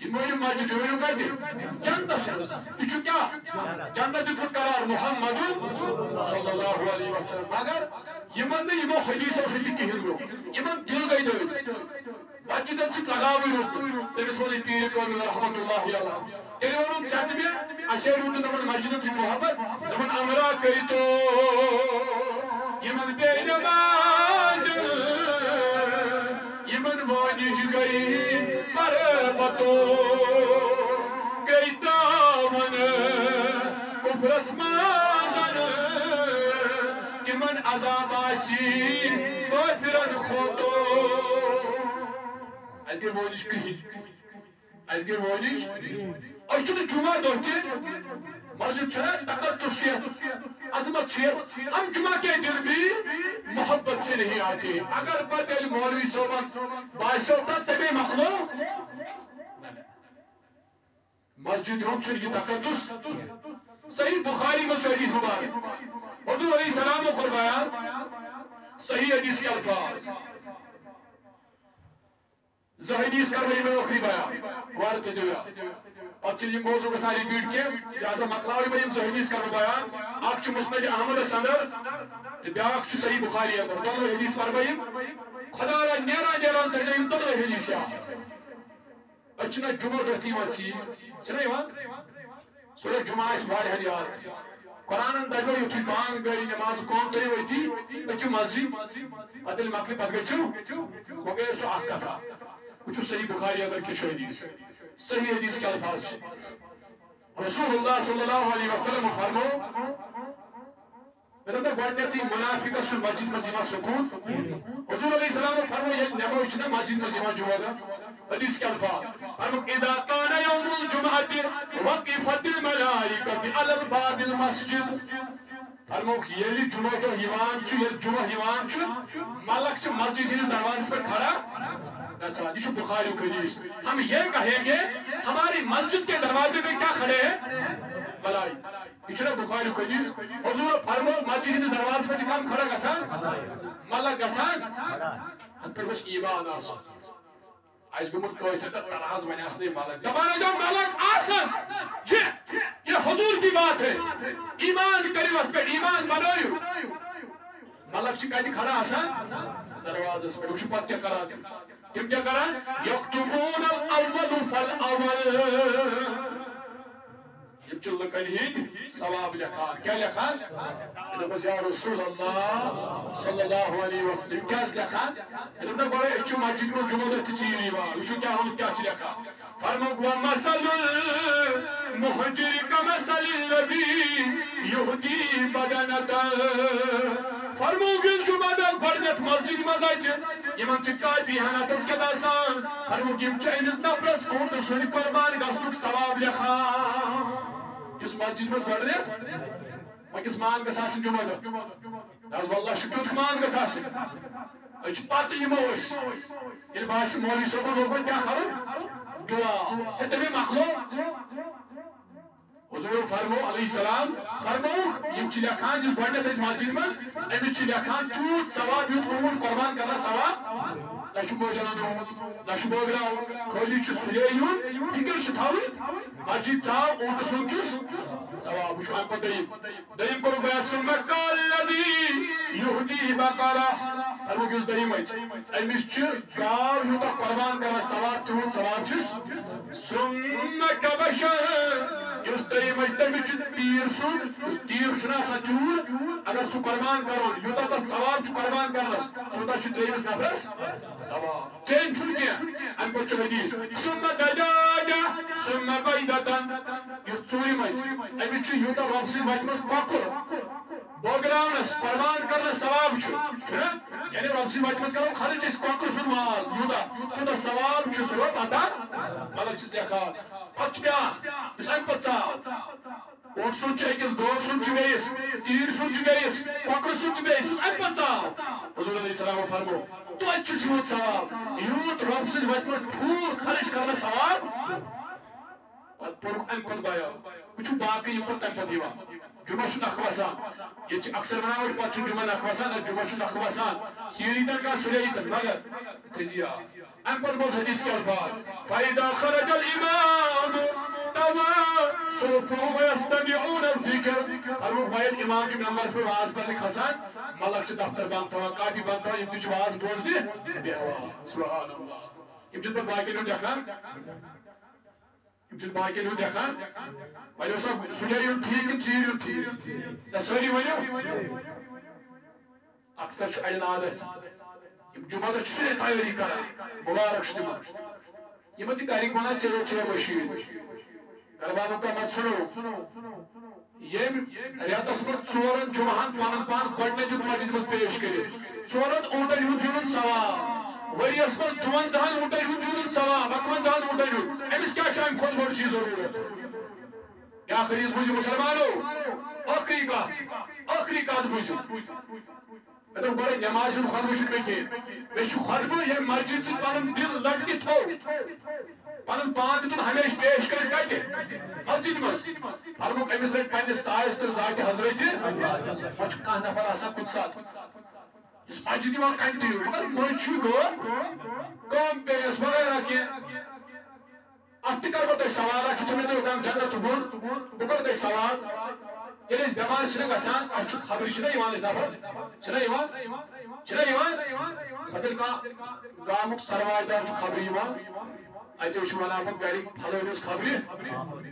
Kimmenin macidi öyle kaydı. Cannasınız. Üçü kya? Cennet-i karar Muhammedun sallallahu aleyhi ve sellem. Agar yemen de yemo hadis-i sıddık ki hilgo. Yemen dil gaydı öyle. Macidi مسجدن سے لگاوی route تمس one پیر قوم رحمت اللہ علیہ یعنی one چت میں اشے route دپان مسجدن سے محبت دپان امرا کریتو یمن بے نماز یمن وانج گئی پربتو گئی تاون کفرس مازن یمن عذاب آسی کافرن خودو از گئی وانج کہین از گئی وانج اور چونکہ جمعہ دوتی مسجد چھنا تقدس عظمت ہم جمعہ کے دن بھی محبت سے نہیں آتے اگر پتہ مولوی صوبت باعث ہوتا تمہیں مخلو مسجد ہم چھن یہ تقدس صحیح بخاری میں حدیث مبارک حضور علیہ السلام کو فرمایا صحیح حدیث کے الفاظ زہدیث کر رہی میں اخری بیان وارد تجویا پتہ یہ موضوع گژھان رپیٹ کی لہذا مکلاوی میں یم حدیث کرو بیان اکھ چھ مسند احمد سندر تو بیاکھ چھ صحیح بخاری اندر دونوں حدیث فرمائیم خدا را نیران تجیم دونوں حدیث اچھنا جمعہ دہتی منسی چھنا یوان سورہ جمعہ اس بار ہے یاد قرآن دجور یوتھی بانگ گئی نماز کون تری ہوئی تھی اچھو مسجد پتل مکلی پت گئی چھو وہ گئے سو آکھا تھا اچھو صحیح بخاری اندر کچھ حدیث صحیح حدیث کے الفاظ چھے رسول اللہ صلی اللہ علیہ وسلم فرمو میں نے گوڑنیتی منافقہ سن مسجد مزیمہ سکون حضور علیہ السلام فرمو یہ نمو اچھنا مسجد مزیمہ جو ہے حدیث کے الفاظ فرمو اذا کان یوم الجمعہ وقفت الملائکت علی الباب المسجد فرمو یہ جمعہ دو ہیوان چھو یہ جمعہ ہیوان چھو ملک چھو مسجد ہی دروازے پر کھڑا یہ چھو بخاری حدیث ہم یہ کہیں گے ہماری مسجد کے دروازے میں کیا کھڑے ہیں ملائک یہ چھو بخاری حدیث حضور فرمو مسجد کے دروازے پر کام کھڑا گسان ملک گسان حتی بس ایمان آسان آج گمت کوئیسر تراز میں اسنے ملک دبانا جو ملک آسان یہ حضور کی بات ہے ایمان کری وقت پہ ایمان بنائیو ملک شکایتی کھڑا آسان دروازے سے پڑھو شپت کیا کران کم کیا کران یکتبون الاول فالاول یہ چلو کنہید ثواب لکھان کیا لکھان یہ بس یا رسول اللہ صلی اللہ علیہ وسلم کیا اس لکھان یہ بس گوڑے اچھو مسجد میں جمعہ دے تچیری با اچھو کیا ہوں کیا چی لکھان فرمو گوا مسل المحجر کا مسل الذی یہدی بدنتا فرمو گل جمعہ دے گوڑنیت مسجد مزائی چھے یہ من چکای بیہانا تس کے داسان فرمو گیم چینز نفرس کونت سنی قربان گسنک ثواب لکھان اس مسجد میں گوڑنیت وکس مان گساسن جمعہ دے ناز واللہ شکیوت مان گساسن اچھ پاتی یہ موش یہ باش مولی صبح لوگوں کیا خرم دعا ہے تمہیں مخلو حضور فرمو علیہ السلام فرمو یم چھ لکھان جس گوڑنیت اس مسجد میں امی چھ لکھان تیوت ثواب یوت مومن قربان کرنا ثواب نشو گوڑنان رومت نشو گوڑنان خیلی چھ سلیہون فکر شتاوی مسجد صاحب اونت سنچس ثواب وشو ہم کو دیم کرو بیان سمکا اللذی یہدی بقرہ فرمو گیس دیم ایچ امیش چھ گاو یوتا قربان کرنا ثواب تیوت ثواب چس سمکا بشر اس دیم ایچ دیم ایچ تیر سن اس تیر شنا سا چور اگر سو قربان کرو یوتا تا ثواب چھ قربان کرنس یوتا چھ دیم اس نفرس ثواب تین چھن کیا ہم کو چھ حدیث سمکا دجاجا سمکا بیدتن اس چوئی میچ امیش چھ یوتا رابسی وائتمس کاکر بوگرانس قربان کرنا ثواب چھو یعنی رابسی وائتمس کرو خالج اس کاکر سن مال یوتا ثواب چھو سرو پاتا ملک چس لکھا پت کیا اس این پتا اونٹ سن چھ ایکس گو سن چھ بیس تیر سن چھ بیس کاکر سن چھ بیس اس این پتا حضور علیہ السلام فرمو تو اچھ سیوت ثواب یوت رابسی وائتمس پھول خالج کرنا ثواب پت پرک این پت بایا کچھ باقی یہ پت این پت ہیوا جمعہ شو نخواسان یہ اکثر بناوٹ پت چھو جمعہ نخواسان جمعہ شو نخواسان سیری تن کا سلیحی تن مگر تیزیا ام پر موز حدیث کے الفاظ فَإِذَا خَرَجَ الْإِمَامُ تَوَا صُفُوا وَيَسْتَمِعُونَ الذِّكْرِ فرموک باید امام چو نمبرز پر واز پر لکھاسان ملک چو دفتر بانتا ہوا کافی بانتا ہوا یہ تیچ واز بوزنی بے آواز سبحان اللہ یم چھِ باقین ہُنٛد دیکھان یم چھِ باقین ہُنٛد دیکھان وۄنۍ اوسا سُلے یُن ٹھیٖک کِنہٕ ژیٖرۍ یُن ٹھیٖک نہ سٲری ؤنِو اکثر چھُ اڑٮ۪ن عادت یم جمعہ دۄہ چھِ سُلے تیٲری کران مُبارک چھُ تِمن یِمن تہِ گرِکۍ وَنان چلو چھ مٔشیٖد گھر والوں کا مت سنو یم رٮ۪تس منٛز ژورن جمعہن پنُن پان گۄڈٕنیتھ دیُت مسجد منٛز پیش کٔرِتھ ژورن اوٗنٛٹن ہُنٛد زیوٗنُن ثواب ؤریس منٛز 52 اوٗنٛٹن ہُنٛد زیوٗنُن ثواب 51 اوٗنٛٹن ہُنٛد أمِس کیٛاہ چھُ اَمہِ کھۄتہٕ بوٚڑ چیٖز ضروٗرت بیٛاکھ حدیٖث بوٗزِو مُسلمانو ٲخری کتھ بوٗزِو مےٚ دوٚپ گۄڈے نٮ۪مازِ ہُنٛد خۄطبہٕ چھُنہٕ مےٚ کینٛہہ مےٚ چھُ خۄطبہٕ ییٚمہِ مسجد سۭتۍ پنُن دل لٹکِتھ تھوٚو پنُن پان دیُتُن ہمیشہِ پیش کٔرِتھ کتہِ مسجد منٛز فرموُکھ أمِس رٔٹۍ پننِس سایس تہٕ ذاتہِ حضرتہِ وۄنۍ چھُ کانٛہہ نفر آسان کُنہِ ساتہٕ یُس مسجد یِوان کنٹِنیوٗ مگر مٔنٛزۍ چھُ کٲم پیٚیَس وغیرہ کینٛہہ اتھ تہِ کرٕ بہٕ تۄہہِ سوال اکھ یِتھُے مےٚ دوٚپ جنت گوٚن بہٕ کرٕ تۄہہِ سوال ییٚلہِ أسۍ بٮ۪مار چھِنہ گژھان اَسہِ چھُ خبرِ چھِنہ یِوان أسۍ نفر چھِنہ یِوان پتہٕ کانٛہہ گامُک سرواج دار چھُ خبرِ یِوان اَتہِ چھُ ونان پتہٕ گرِکۍ پھلٲنِس خبرِ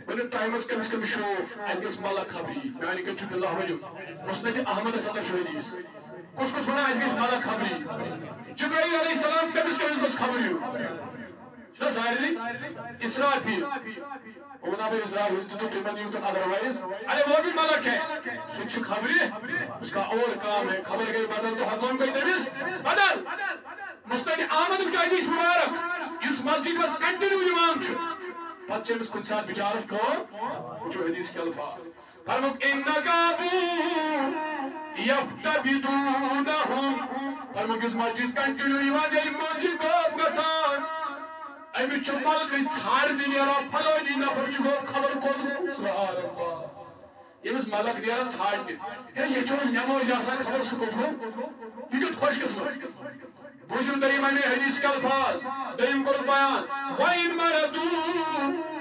ؤنِو تۄہہِ منٛز کٔمِس کٔمِس شوق اَسہِ گژھِ ملک خبرِ میانہِ کِنۍ چھُ بِلّہ ؤنِو مُسند احمدس اندر چھُ حدیٖث کُس کُس ونان اَسہِ گژھِ ملک خبرِ جبرائیل علیہ السلام کٔمِس کٔمِس گژھِ خبرِ چھُنہ سارنٕے اسرافیل وَنان بہٕ اسرافیل تہِ دوٚپ تِمن یِیِو تہٕ ادروایز ارے وہ بھی ملک ہے سُہ تہِ چھُ خبرِ اس کا اور کام ہے خبر گئی بدل تو حکم گئی تٔمِس بدل مُسند احمدُک چھُ حدیٖث مُبارک یُس مسجد منٛز کنٹِنیوٗ یِوان چھُ پتہٕ چھِ أمِس کُنہِ ساتہٕ بِچارس کٲم وٕچھو حدیٖث کے الفاظ فرموُکھ اِن کانوا یفتبدونہم فرموُکھ یُس مسجد کنٹِنیوٗ یِوان ییٚلہِ مسجد غٲب گژھان أمِس چھُ ملکٕے ژھانڈنہِ نیران فلٲنی نفر چھُ گوٚو خبر کوٚرمُت سبحان اللہ ییٚمِس ملک نیران ژھانڈنہِ ہے ییٚتہِ اوس نٮ۪مٲزۍ آسان خبر سُہ کوٚت گوٚو یہِ کیُتھ خۄش قٕسمت بوٗزِو دوٚیِم اَمے حدیٖث کے الفاظ دوٚیِم کوٚرُکھ بیان وَإِن مَرَضُوا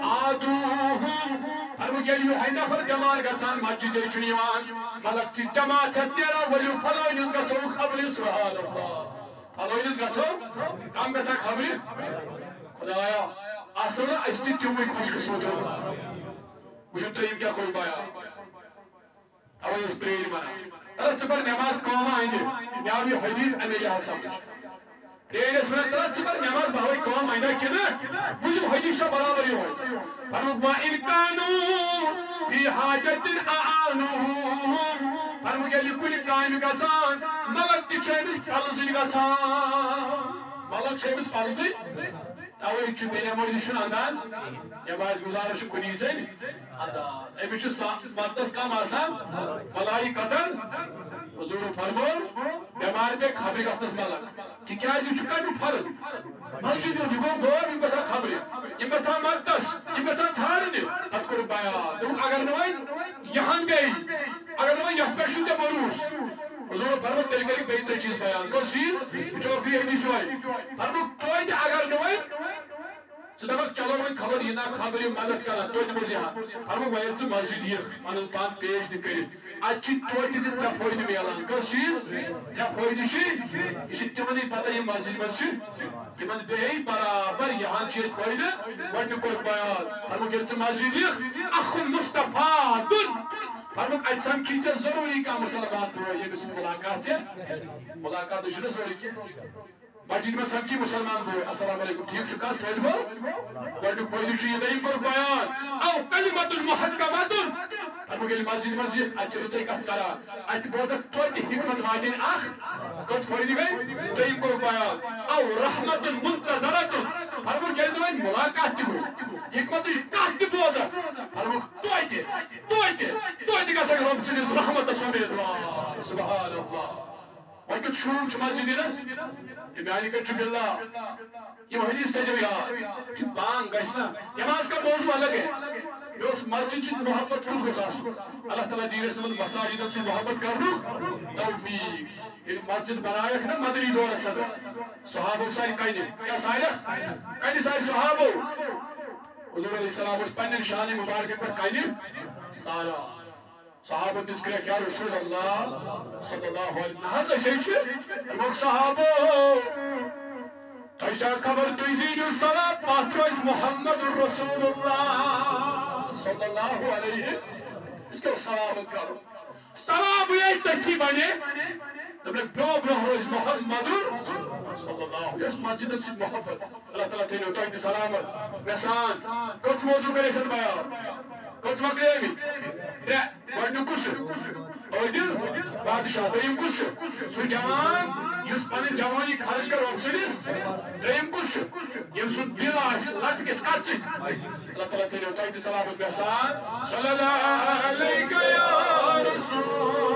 عَادُوهُم فرموُکھ ییٚلہِ یِہوٚے نفر بٮ۪مار گژھان مسجدے چھُنہٕ یِوان ملک چھِ جماعت ہٮ۪تھ نیران ؤلِو فلٲنِس گژھو خبرِ سبحان اللہ فلٲنِس گژھو کم گژھان خبرِ خدایا اصل أسۍ تہِ تِموٕے خۄش قٕسمت روٗدمٕژ وٕچھِو ترٛیٚیِم کیٛاہ کوٚر بیان تَوَے ٲسۍ پرٛٲرۍ وَنان تَلہٕ ژٕ پَر نٮ۪ماز کٲمہ اَندِ مےٚ آو یہِ حدیٖث اَمے لحاظ سمجھ پرٛٲرۍ ٲسۍ وَنان تَلہٕ ژٕ پَر نٮ۪ماز بہٕ ہاوَے کٲم اَندہ کِنہٕ بوٗزِو حدیٖث چھا برابر یِہوٚے فرموُکھ وَإِن كانوا فی حاجة أعانوہم فرموُکھ ییٚلہِ کُنہِ کامہِ گژھان ملک تہِ چھُ أمِس پلسٕے گژھان ملک چھُ أمِس پلسٕے توے چھُ بے نٮ۪مٲزی چھُنہٕ اندان نٮ۪ماز گُزارس چھُ کُنی زٔنۍ اندان أمِس چھُ وقتس کم آسان بلائی قتل حضوٗرو فرموو بٮ۪مار پیٚیہِ خبرِ گژھنس ملک تِکیٛازِ یہِ چھُ کمیُک فرد مسجد یہِ گوٚو غٲب یِم گژھان خبرِ یِم گژھان مقدس یِم گژھان ژھانڈنہِ پتہٕ کوٚر بیان دوٚپُکھ اگر نہٕ وۄنۍ یِہن گٔے اگر نہٕ وۄنۍ یتھ پٮ۪ٹھ چھُ ژےٚ بروٗس حضوٗرو فرموو تیٚلہِ کٔرِکھ بیٚیہِ 3 چیٖز بیان کۄس چیٖز وٕچھو ٲخری حدیٖث یِہوٚے فرمووُکھ توتہِ اگر نہٕ وۄنۍ ژٕ دپکھ چلو وۄنۍ خبر یہِ نا خبر یہِ مدد کران توتہِ دِمو زِہا فرمووُکھ وۄنۍ ییٚلہِ ژٕ مسجد یِکھ پنُن پان پیش تہِ کٔرِتھ اتہِ چھِ توتہِ زِ 3 فٲیدٕ میلان کۄس چیٖز 3 فٲیدٕ چھِ یہِ چھِ تِمنٕے پتہ یِم مسجد منٛز چھِ تِمن بیٚیہِ برابر یِہان چھِ ییٚتہِ فٲیدٕ گۄڈٕنیُک کوٚرُکھ بیان فرمووُکھ ییٚلہِ ژٕ مسجد یِکھ اخُن مُصطفیٰ فرمووُکھ اتہِ سمکھی ژےٚ ضروٗری کانٛہہ مُسلمان بوے ییٚمِس سۭتۍ مُلاقات ژےٚ مُلاقاتٕے چھُنہ سورُے کینٛہہ مسجد منٛز سمکھی مُسلمان بوے السلام علیکم ٹھیٖک چھُ کتھ توتہِ گوٚو گۄڈٕنیُک فٲیدٕ چھُ یہِ دوٚیِم کوٚرُکھ بیان او کلمۃ محکمۃ فرمووُکھ ییٚلہِ مسجد منٛز یِکھ اتہِ چھِ رٕژے کتھ کران اتہِ بوزکھ توتہِ حکمت واجیٚنۍ اکھ کٔژ فٲیدٕ گٔے دوٚیِم کوٚرُکھ بیان او رحمت منتظرۃ فرمووُکھ ییٚلہِ نہٕ وۄنۍ مُلاقات تہِ گوٚو حکمتٕچ کتھ تہِ بوزکھ فرمووُکھ توتہِ گژھکھ رۄب سٕنٛدِس رحمتس اُمیدوار سبحان اللہ وۄنۍ کیُتھ شوٗب چھُ مسجد یِنس میانہِ کَتہِ چھُ بِلّہ یِم حدیٖث تھٲیزیو یاد یہِ بانگ گژھِ نا نٮ۪ماز کا موضوع الگ ہے مےٚ اوس مسجد سۭتۍ محبت کیُتھ گوٚژھ آسُن اللہ تعالیٰ دیٖنس تِمن مساجدن سۭتۍ محبت کرنُک توفیٖق ییٚلہِ مسجد بنایکھ نا مدنی دورس اندر صحابو سارِ کنہِ کیٛاہ سارکھ کنہِ سارِ صحابو حضوٗر علیہ السلام اوس پننٮ۪ن شانہِ مُبارکن پٮ۪ٹھ کنہِ ساران صحابہ دِژ گرٛٮ۪کھ یا رسول اللہ صلی اللہ علیہ نہ حظ أسے چھِ دوٚپُکھ صحابو تۄہہِ Ayşe kabar tüyzînü salat bahtroz Muhammedun Resulullah sallallahu aleyhi. İske salavat karo. Salam uyay takip bani. Demek bro roz Muhammedun sallallahu aleyhi. Yes masjidin siz Muhammed. Allah Teala teyni utaydı salamat. Mesan. Koç mevzu kareysen bayağı. Koç makremi. De. Vardı kuşu. Oydun. Padişah dayım kuşu. Su cavan. Yüz panin cavani karış kar olsayız. Dayım kuşu. Yem su dilas. Lat git kaçık. Allah Teala teyni utaydı salamat. Mesan. Sallallahu aleyke ya Resul.